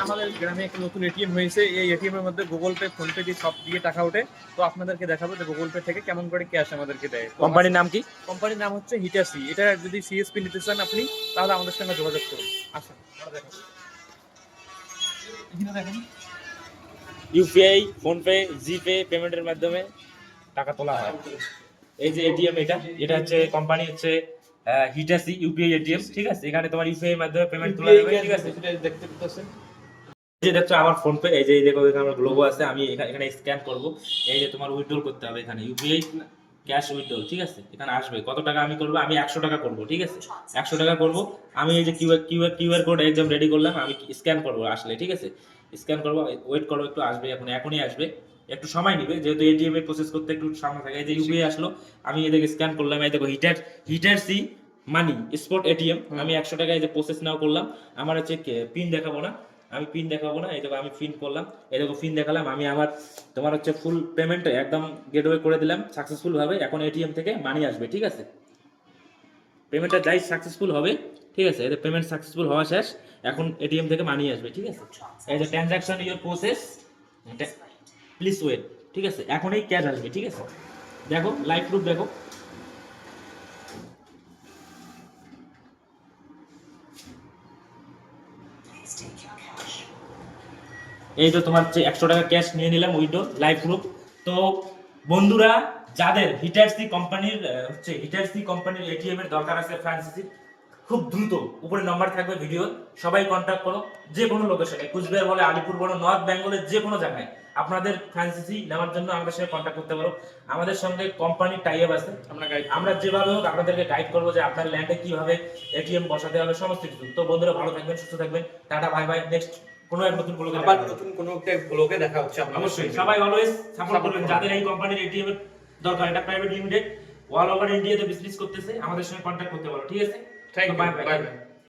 আমাদের গ্রামে একটা নতুন এটিএম হয়েছে। এই এটিএম এর মধ্যে গুগল পে, ফোন পে দিয়ে সব দিয়ে টাকা ওঠে। তো আপনাদেরকে দেখাবো যে গুগল পে থেকে কেমন করে ক্যাশ আমাদেরকে দেয়। কোম্পানির নাম কি? কোম্পানির নাম হচ্ছে হিটাসি। এটা যদি সিএসপি নিতে চান আপনি, তাহলে আমাদের সঙ্গে যোগাযোগ করুন। আসুন আমরা দেখাবো। এখানে দেখেন ইউপিআই, ফোনপে, জিপে পেমেন্টের মাধ্যমে টাকা তোলা হয়। এই যে এটিএম, এটা হচ্ছে কোম্পানি হচ্ছে হিটাসি ইউপিআই এটিএম, ঠিক আছে। এখানে তোমার ইউপিআই এর মাধ্যমে পেমেন্ট তোলা যাবে, ঠিক আছে। সেটা দেখতে পাচ্ছেন। এই যে দেখছো আমার ফোনপে, এই যে দেখো এখানে আমার লোগো আছে। আমি এখানে স্ক্যান করব। এই যে তোমার উইথড্রল করতে হবে এখানে ইউপিআই ক্যাশ উইথড্রল, ঠিক আছে। এখানে আসবে কত টাকা আমি করব, আমি 100 টাকা করব, ঠিক আছে। 100 টাকা করব। আমি এই যে কিউআর কোড একদম রেডি করলাম, আমি স্ক্যান করব আসলে, ঠিক আছে। স্ক্যান করব, ওয়েট করো একটু, আসবে এখনই আসবে। একটু সময় নেবে যেহেতু এটিএম এ প্রসেস করতে একটু সময় থাকে। এই যে ইউপিআই আসলো, আমি এদিকে স্ক্যান করলাম। এই দেখো হিটার সি মানি স্পট এটিএম। আমি 100 টাকা এই যে প্রসেস নাও করলাম। আমার হচ্ছে পিন দেখাবো না, আমি পিন দেখাবো না। এই দেখো আমি পিন করলাম, এই দেখো পিন দেখালাম। আমি আমার তোমার হচ্ছে ফুল পেমেন্ট একদম গেটওয়ে করে দিলাম সাকসেসফুল ভাবে। এখন এটিএম থেকে মানি আসবে, ঠিক আছে। পেমেন্টটা যাই সাকসেসফুল হবে, ঠিক আছে। এদের পেমেন্ট সাকসেসফুল হওয়া শেষ। এখন এটিএম থেকে মানি আসবে, ঠিক আছে। এই যে transaction your process, please wait, ঠিক আছে। এখনই ক্যাশ আসবে, ঠিক আছে। দেখো লাইভ প্রুফ দেখো। এই তো তোমার যে 100 টাকা ক্যাশ নিয়ে নিলাম, উইডো লাইভ প্রুফ। তো বন্ধুরা, যাদের হিটারসি কোম্পানির এটিএম এর দরকার আছে ফ্রান্সিসি, খুব দ্রুত উপরে নাম্বার থাকবে ভিডিও, সবাই কন্ট্যাক্ট করো। যে কোনো লোকেশনে, কুচবিহার বলে, আলিপুর বলো, নর্থ বেঙ্গলের যে কোনো জায়গায় আপনাদের ফ্রান্সিসি নেওয়ার জন্য আমাদের সাথে কন্ট্যাক্ট করতে পারো। আমাদের সঙ্গে কোম্পানির টাই আপ আছে। আমরা যেভাবে হোক আপনাদেরকে গাইড করবো যে আপনার ল্যান্ডে কিভাবে এটিএম বসাতে হবে, সমস্ত কিছু। তো বন্ধুরা ভালো থাকবেন, সুস্থ থাকবেন। Tata, bye bye. নেক্সট কোনো এক নতুন ব্লগে আবার নতুন কোনো একটা ব্লগে দেখা হচ্ছে। অবশ্যই সবাই অলওয়েজ সাপোর্ট করবেন। যাদের এই কোম্পানির এটিএম এর দরকার, এটা প্রাইভেট লিমিটেড, অল ওভার ইন্ডিয়াতে বিজনেস করতেছে, আমাদের সঙ্গে কন্ট্যাক্ট করতে পারো, ঠিক আছে। Thank you, bye by.